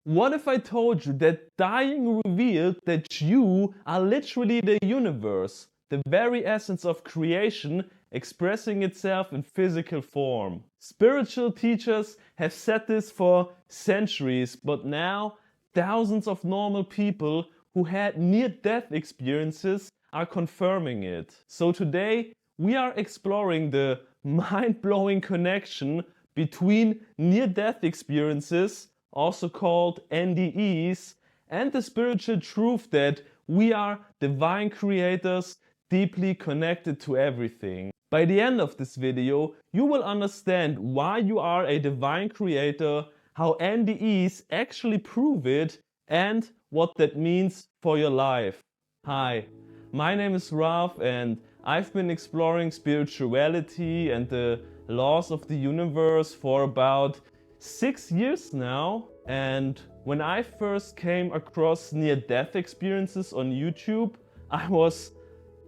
What if I told you that dying revealed that you are literally the universe, the very essence of creation expressing itself in physical form? Spiritual teachers have said this for centuries, but now thousands of normal people who had near-death experiences are confirming it. So today we are exploring the mind-blowing connection between near-death experiences, also called NDEs, and the spiritual truth that we are divine creators deeply connected to everything. By the end of this video, you will understand why you are a divine creator, how NDEs actually prove it, and what that means for your life. Hi, my name is Ralph and I've been exploring spirituality and the laws of the universe for about 6 years now. And when I first came across near-death experiences on YouTube, I was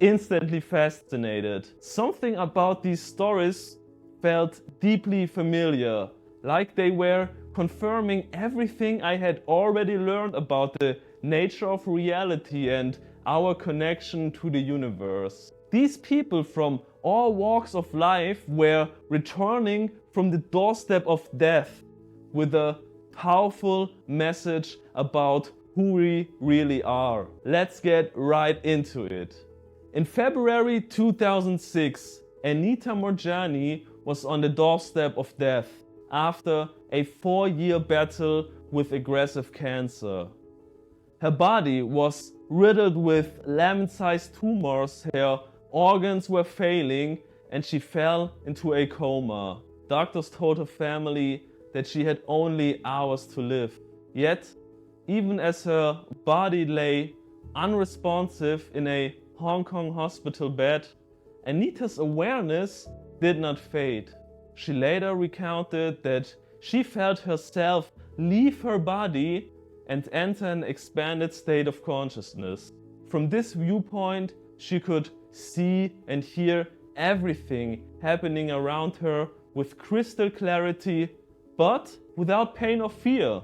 instantly fascinated. Something about these stories felt deeply familiar, like they were confirming everything I had already learned about the nature of reality and our connection to the universe. These people from all walks of life were returning from the doorstep of death with a powerful message about who we really are. Let's get right into it. In February 2006, Anita was on the doorstep of death after a 4-year battle with aggressive cancer. Her body was riddled with lemon-sized tumors, her organs were failing, and she fell into a coma. Doctors told her family that she had only hours to live. Yet, even as her body lay unresponsive in a Hong Kong hospital bed, Anita's awareness did not fade. She later recounted that she felt herself leave her body and enter an expanded state of consciousness. From this viewpoint, she could see and hear everything happening around her with crystal clarity, but without pain or fear.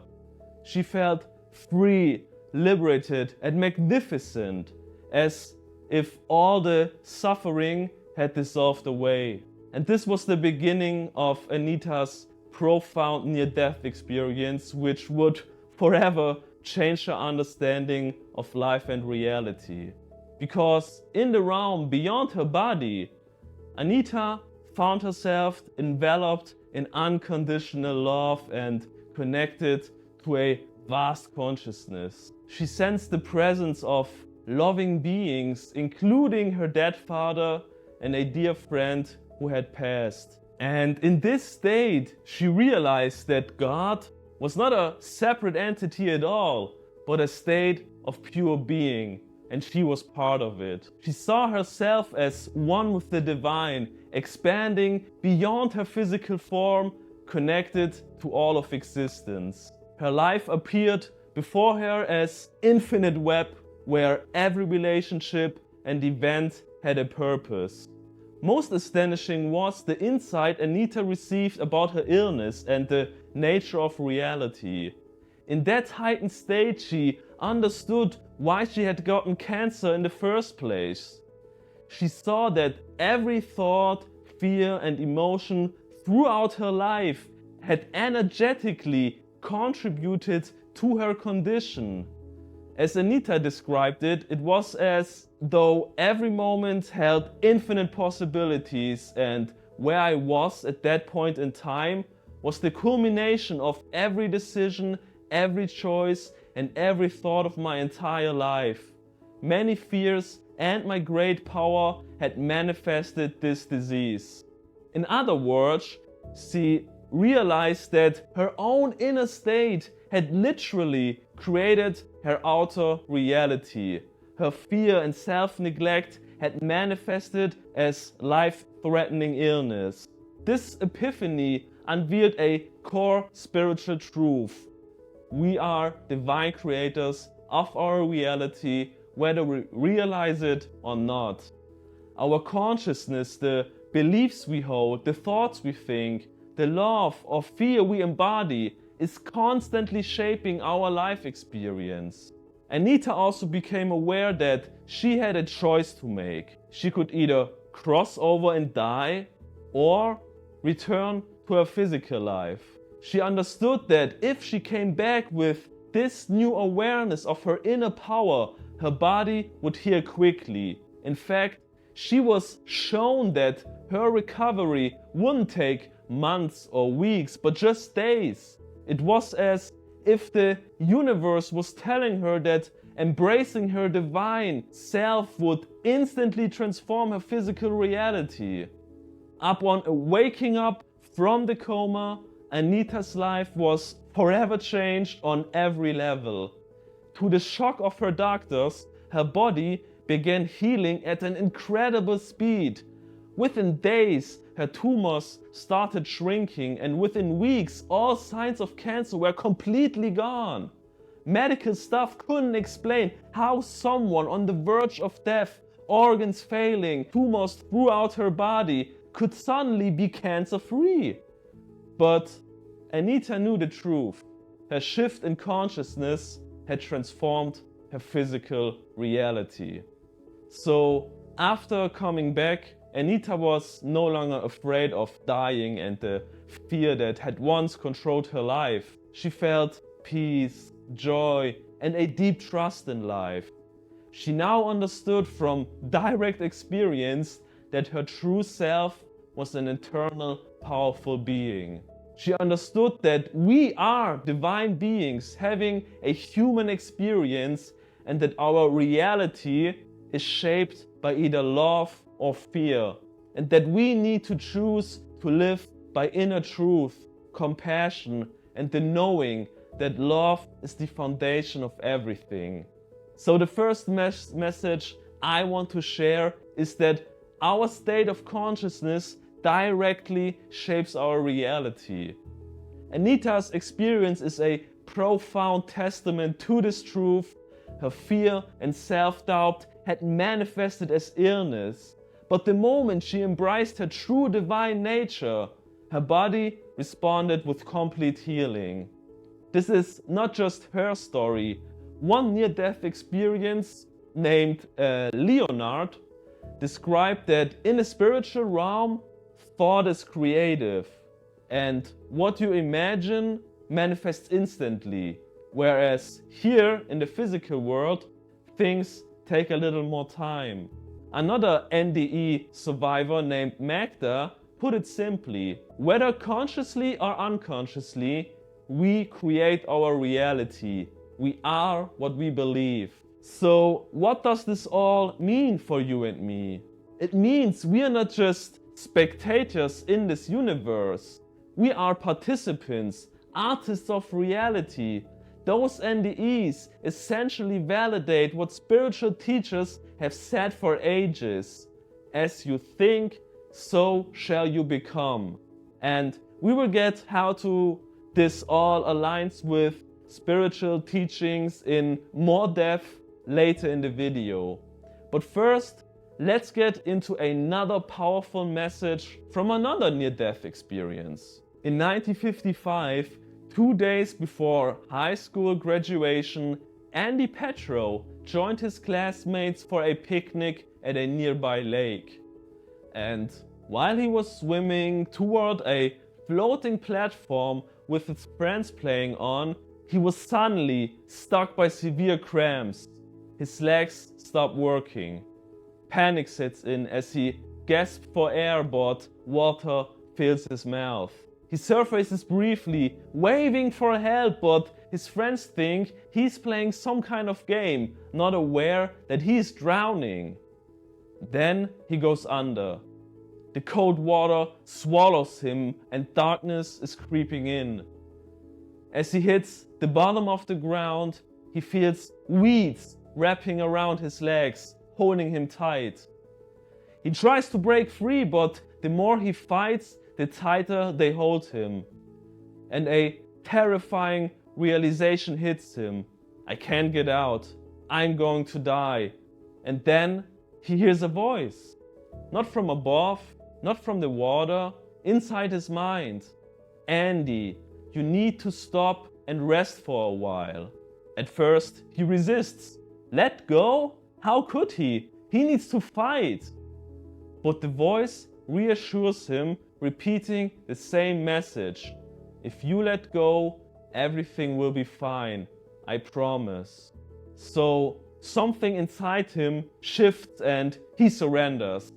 She felt free, liberated, and magnificent, as if all the suffering had dissolved away. And this was the beginning of Anita's profound near-death experience, which would forever change her understanding of life and reality. Because in the realm beyond her body, Anita found herself enveloped in unconditional love and connected to a vast consciousness. She sensed the presence of loving beings, including her dead father and a dear friend who had passed. And in this state, she realized that God was not a separate entity at all, but a state of pure being, and she was part of it. She saw herself as one with the divine, expanding beyond her physical form, connected to all of existence. Her life appeared before her as infinite web, where every relationship and event had a purpose. Most astonishing was the insight Anita received about her illness and the nature of reality. In that heightened state, she understood why she had gotten cancer in the first place. She saw that every thought, fear, and emotion throughout her life had energetically contributed to her condition. As Anita described it, it was as though every moment held infinite possibilities, and where I was at that point in time was the culmination of every decision, every choice, and every thought of my entire life. Many fears and my great power had manifested this disease. In other words, she realized that her own inner state had literally created her outer reality. Her fear and self-neglect had manifested as life-threatening illness. This epiphany unveiled a core spiritual truth. We are divine creators of our reality, whether we realize it or not. Our consciousness, the beliefs we hold, the thoughts we think, the love or fear we embody, is constantly shaping our life experience. Anita also became aware that she had a choice to make. She could either cross over and die or return to her physical life. She understood that if she came back with this new awareness of her inner power, her body would heal quickly. In fact, she was shown that her recovery wouldn't take months or weeks, but just days. It was as if the universe was telling her that embracing her divine self would instantly transform her physical reality. Upon waking up from the coma, Anita's life was forever changed on every level. To the shock of her doctors, her body began healing at an incredible speed. Within days, her tumors started shrinking, and within weeks, all signs of cancer were completely gone. Medical staff couldn't explain how someone on the verge of death, organs failing, tumors throughout her body, could suddenly be cancer-free. But Anita knew the truth. Her shift in consciousness had transformed her physical reality. So after coming back, Anita was no longer afraid of dying and the fear that had once controlled her life. She felt peace, joy, and a deep trust in life. She now understood from direct experience that her true self was an eternal, powerful being. She understood that we are divine beings having a human experience and that our reality is shaped by either love or fear, and that we need to choose to live by inner truth, compassion, and the knowing that love is the foundation of everything. So the first message I want to share is that our state of consciousness directly shapes our reality. Anita's experience is a profound testament to this truth. Her fear and self-doubt had manifested as illness, but the moment she embraced her true divine nature, her body responded with complete healing. This is not just her story. One near-death experience named Leonard described that in the spiritual realm, thought is creative, and what you imagine manifests instantly, whereas here in the physical world, things take a little more time. Another NDE survivor named Magda put it simply: whether consciously or unconsciously, we create our reality. We are what we believe. So what does this all mean for you and me? It means we are not just spectators in this universe. We are participants, artists of reality. Those NDEs essentially validate what spiritual teachers have said for ages. As you think, so shall you become. And we will get how this all aligns with spiritual teachings in more depth later in the video. But first, let's get into another powerful message from another near-death experience. In 1955, 2 days before high school graduation, Andy Petro joined his classmates for a picnic at a nearby lake. And while he was swimming toward a floating platform with its friends playing on, he was suddenly struck by severe cramps. His legs stop working. Panic sets in as he gasps for air, but water fills his mouth. He surfaces briefly, waving for help, but his friends think he's playing some kind of game, not aware that he's drowning. Then he goes under. The cold water swallows him and darkness is creeping in. As he hits the bottom of the ground, he feels weeds wrapping around his legs, holding him tight. He tries to break free, but the more he fights, the tighter they hold him. And a terrifying realization hits him. I can't get out. I'm going to die. And then he hears a voice. Not from above, not from the water, inside his mind. Andy, you need to stop and rest for a while. At first, he resists. Let go? How could he? He needs to fight. But the voice reassures him, repeating the same message. If you let go, everything will be fine. I promise. So something inside him shifts and he surrenders.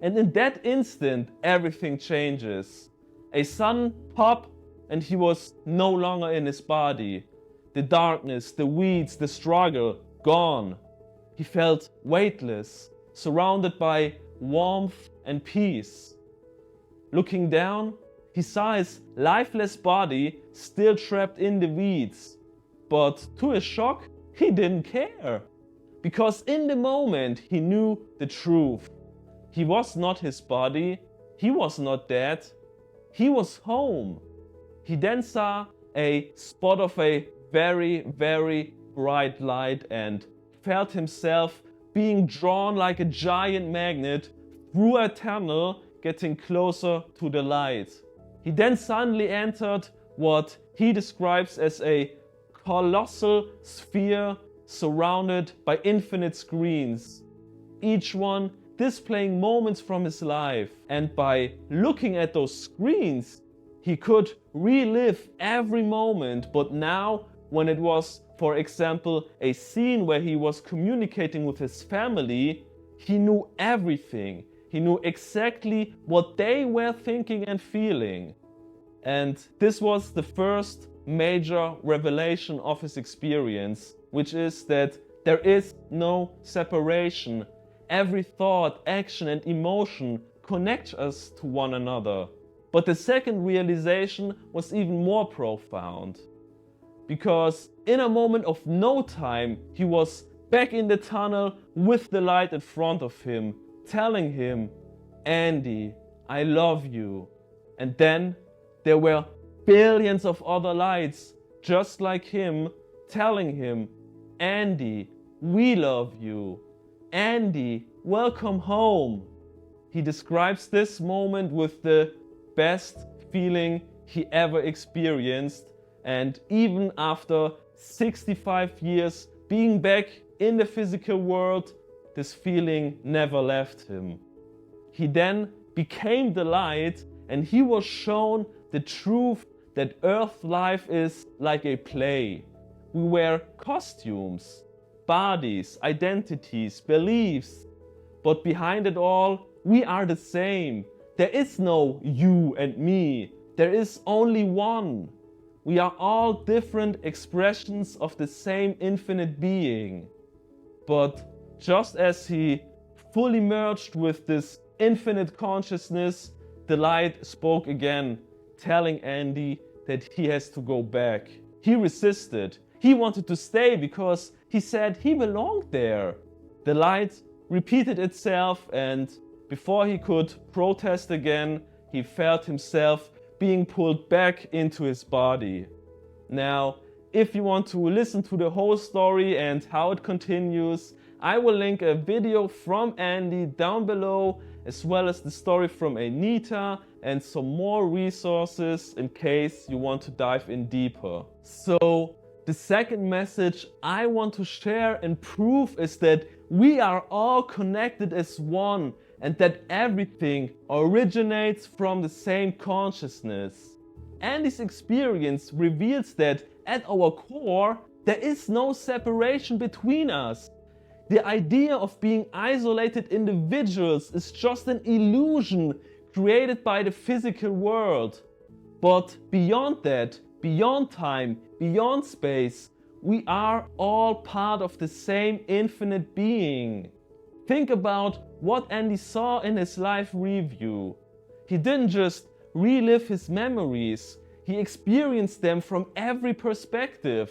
And in that instant, everything changes. A sudden pop, and he was no longer in his body. The darkness, the weeds, the struggle, gone. He felt weightless, surrounded by warmth and peace. Looking down, he saw his lifeless body still trapped in the weeds. But to his shock, he didn't care. Because in the moment, he knew the truth. He was not his body. He was not dead. He was home. He then saw a spot of a very, very bright light and felt himself being drawn like a giant magnet through a tunnel, getting closer to the light. He then suddenly entered what he describes as a colossal sphere surrounded by infinite screens, each one displaying moments from his life. And by looking at those screens, he could relive every moment, but now when it was, for example, a scene where he was communicating with his family, he knew everything. He knew exactly what they were thinking and feeling. And this was the first major revelation of his experience, which is that there is no separation. Every thought, action, and emotion connect us to one another. But the second realization was even more profound. Because in a moment of no time, he was back in the tunnel with the light in front of him, telling him, Andy, I love you. And then there were billions of other lights just like him, telling him, Andy, we love you. Andy, welcome home. He describes this moment with the best feeling he ever experienced. And even after 65 years being back in the physical world, this feeling never left him. He then became the light, and he was shown the truth that Earth life is like a play. We wear costumes, bodies, identities, beliefs, but behind it all, we are the same. There is no you and me. There is only one. We are all different expressions of the same infinite being. But just as he fully merged with this infinite consciousness, the light spoke again, telling Andy that he has to go back. He resisted. He wanted to stay because he said he belonged there. The light repeated itself, and before he could protest again, he felt himself being pulled back into his body. Now, if you want to listen to the whole story and how it continues, I will link a video from Andy down below, as well as the story from Anita and some more resources in case you want to dive in deeper. So, the second message I want to share and prove is that we are all connected as one, and that everything originates from the same consciousness. Andy's experience reveals that at our core, there is no separation between us. The idea of being isolated individuals is just an illusion created by the physical world. But beyond that, beyond time, beyond space, we are all part of the same infinite being. Think about what Andy saw in his life review. He didn't just relive his memories, he experienced them from every perspective.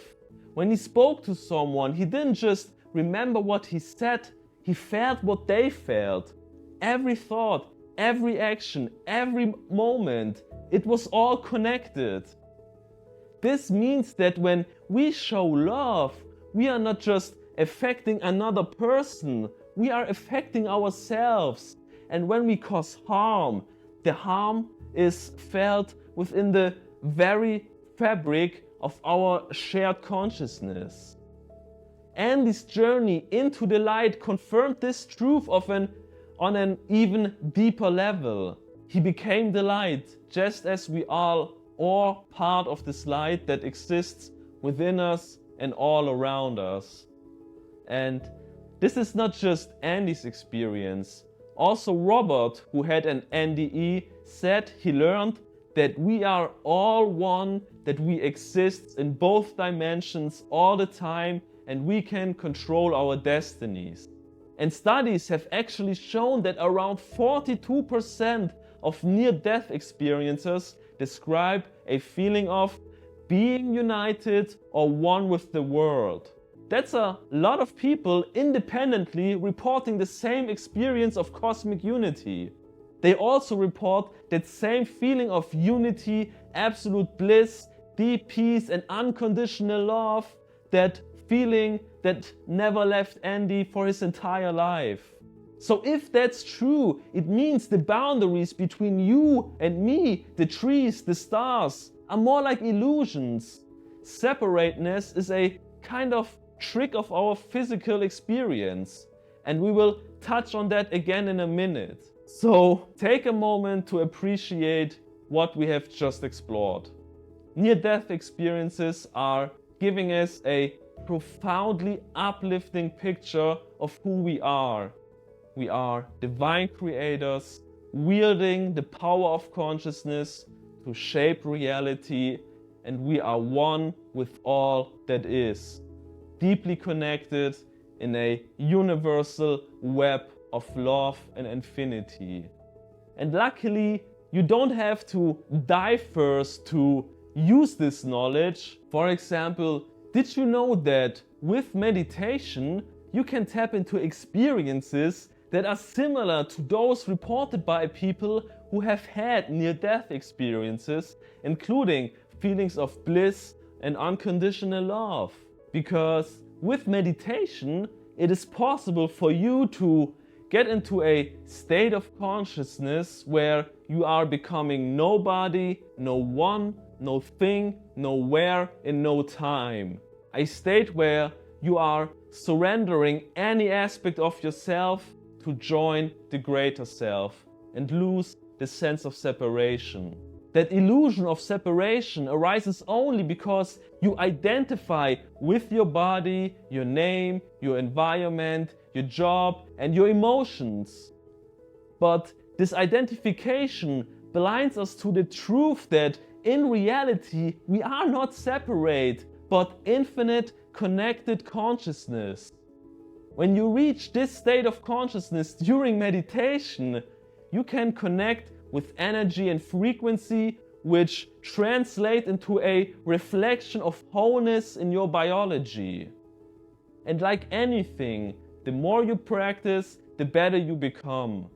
When he spoke to someone, he didn't just remember what he said, he felt what they felt. Every thought, every action, every moment, it was all connected. This means that when we show love, we are not just affecting another person, we are affecting ourselves. And when we cause harm, the harm is felt within the very fabric of our shared consciousness. Andy's journey into the light confirmed this truth on an even deeper level. He became the light, just as we are all part of this light that exists within us and all around us. And this is not just Andy's experience. Also Robert, who had an NDE, said he learned that we are all one, that we exist in both dimensions all the time, and we can control our destinies. And studies have actually shown that around 42% of near-death experiencers describe a feeling of being united or one with the world. That's a lot of people independently reporting the same experience of cosmic unity. They also report that same feeling of unity, absolute bliss, deep peace and unconditional love, that feeling that never left Andy for his entire life. So if that's true, it means the boundaries between you and me, the trees, the stars, are more like illusions. Separateness is a kind of trick of our physical experience, and we will touch on that again in a minute. So take a moment to appreciate what we have just explored. Near-death experiences are giving us a profoundly uplifting picture of who we are. We are divine creators, wielding the power of consciousness to shape reality, and we are one with all that is, deeply connected in a universal web of love and infinity. And luckily, you don't have to die first to use this knowledge. For example, did you know that with meditation, you can tap into experiences that are similar to those reported by people who have had near-death experiences, including feelings of bliss and unconditional love? Because with meditation, it is possible for you to get into a state of consciousness where you are becoming nobody, no one, no thing, nowhere, in no time. A state where you are surrendering any aspect of yourself to join the greater self and lose the sense of separation. That illusion of separation arises only because you identify with your body, your name, your environment, your job, and your emotions. But this identification blinds us to the truth that in reality we are not separate, but infinite connected consciousness. When you reach this state of consciousness during meditation, you can connect with energy and frequency, which translate into a reflection of wholeness in your biology. And like anything, the more you practice, the better you become.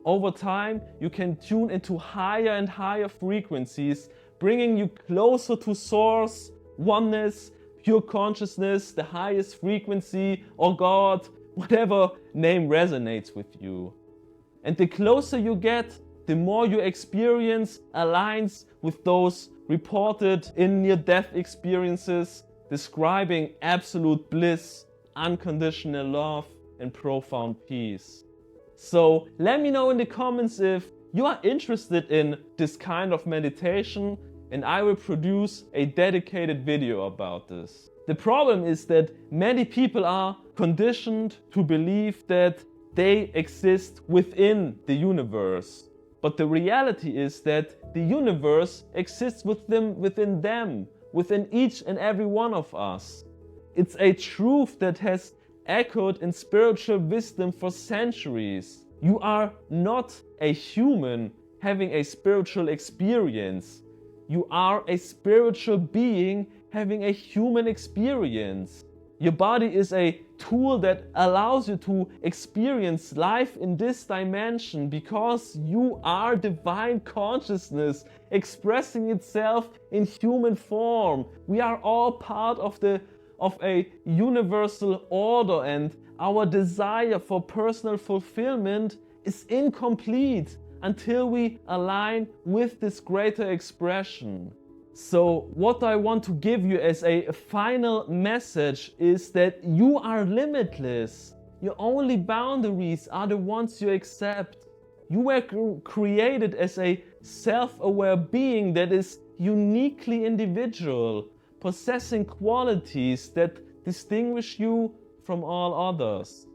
Over time, you can tune into higher and higher frequencies, bringing you closer to Source, oneness, pure consciousness, the highest frequency, or God, whatever name resonates with you. And the closer you get, the more your experience aligns with those reported in near-death experiences, describing absolute bliss, unconditional love, and profound peace. So let me know in the comments if you are interested in this kind of meditation, and I will produce a dedicated video about this. The problem is that many people are conditioned to believe that they exist within the universe. But the reality is that the universe exists within them, within each and every one of us. It's a truth that has echoed in spiritual wisdom for centuries. You are not a human having a spiritual experience. You are a spiritual being having a human experience. Your body is a tool that allows you to experience life in this dimension because you are divine consciousness expressing itself in human form. We are all part of a universal order, and our desire for personal fulfillment is incomplete until we align with this greater expression. So what I want to give you as a final message is that you are limitless. Your only boundaries are the ones you accept. You were created as a self-aware being that is uniquely individual, possessing qualities that distinguish you from all others.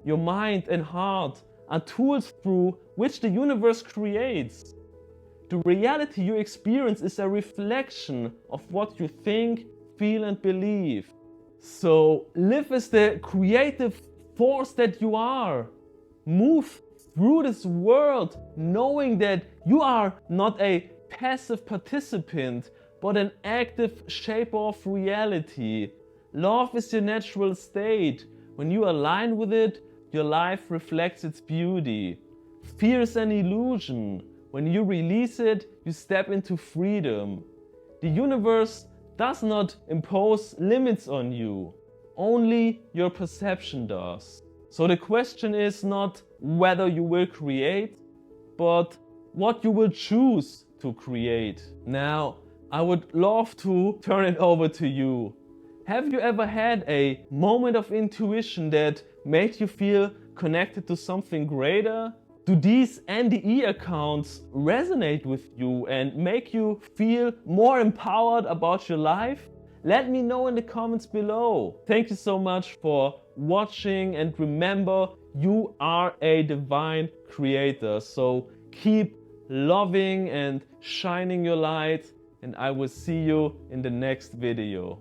Your mind and heart are tools through which the universe creates. The reality you experience is a reflection of what you think, feel, and believe. So live as the creative force that you are. Move through this world knowing that you are not a passive participant, but an active shaper of reality. Love is your natural state. When you align with it, your life reflects its beauty. Fear is an illusion. When you release it, you step into freedom. The universe does not impose limits on you. Only your perception does. So the question is not whether you will create, but what you will choose to create. Now, I would love to turn it over to you. Have you ever had a moment of intuition that made you feel connected to something greater? Do these NDE accounts resonate with you and make you feel more empowered about your life? Let me know in the comments below. Thank you so much for watching, and remember, you are a divine creator. So keep loving and shining your light, and I will see you in the next video.